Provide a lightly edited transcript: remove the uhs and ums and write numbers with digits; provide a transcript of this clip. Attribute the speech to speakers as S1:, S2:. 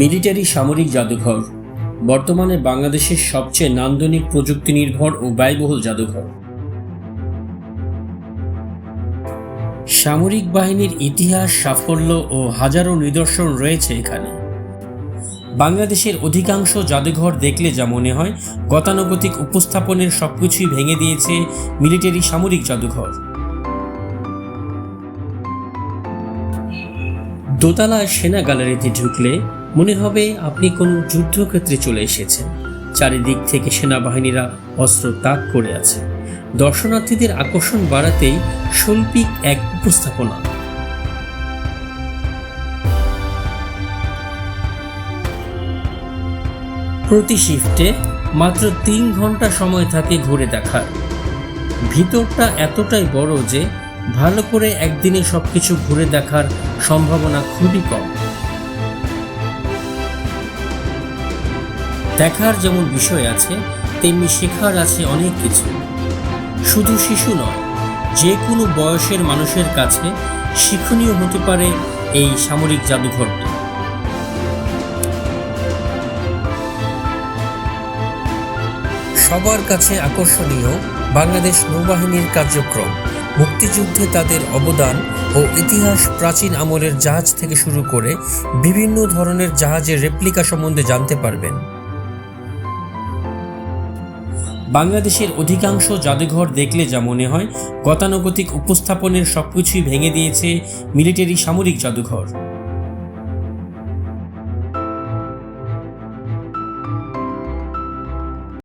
S1: Military সামরিক জাদুঘর বর্তমানে বাংলাদেশের সবচেয়ে নান্দনিক প্রযুক্তি নির্ভর ও ব্যয়বহুল জাদুঘর। সামরিক বাহিনীর ইতিহাস, সাফল্য ও হাজারো নিদর্শন রয়েছে এখানে। বাংলাদেশের অধিকাংশ জাদুঘর দেখলে যা মনে হয়, গতানুগতিক উপস্থাপনের সবকিছুই ভেঙে দিয়েছে মিলিটারি সামরিক জাদুঘর। দোতলায় সেনা গ্যালারিতে ঢুকলে মনে হবে আপনি কোনো যুদ্ধক্ষেত্রে চলে এসেছেন। চারিদিক থেকে সেনাবাহিনীরা অস্ত্র তাক করে আছে। দর্শনার্থীদের আকর্ষণ বাড়াতেই শৈল্পিক এক উপস্থাপনা। প্রতি শিফটে মাত্র 3 ঘন্টা সময় থাকে ঘুরে দেখার। ভিতরটা এতটাই বড় যে ভালো করে একদিনে সবকিছু ঘুরে দেখার সম্ভাবনা খুবই কম। দেখার যেমন বিষয় আছে, তেমনি শেখার আছে অনেক কিছু। শুধু শিশু নয়, যে কোনো বয়সের মানুষের কাছে শিক্ষণীয় হতে পারে এই সামরিক জাদুঘরটি। সবার কাছে আকর্ষণীয় বাংলাদেশ নৌবাহিনীর কার্যক্রম, মুক্তিযুদ্ধে তাদের অবদান ও ইতিহাস। প্রাচীন আমলের জাহাজ থেকে শুরু করে বিভিন্ন ধরনের জাহাজের রেপ্লিকা সম্বন্ধে জানতে পারবেন। বাংলাদেশের অধিকাংশ জাদুঘর দেখলে যা মনে হয়, গতানুগতিক উপস্থাপনের সবকিছুই ভেঙে দিয়েছে মিলিটারি সামরিক জাদুঘর।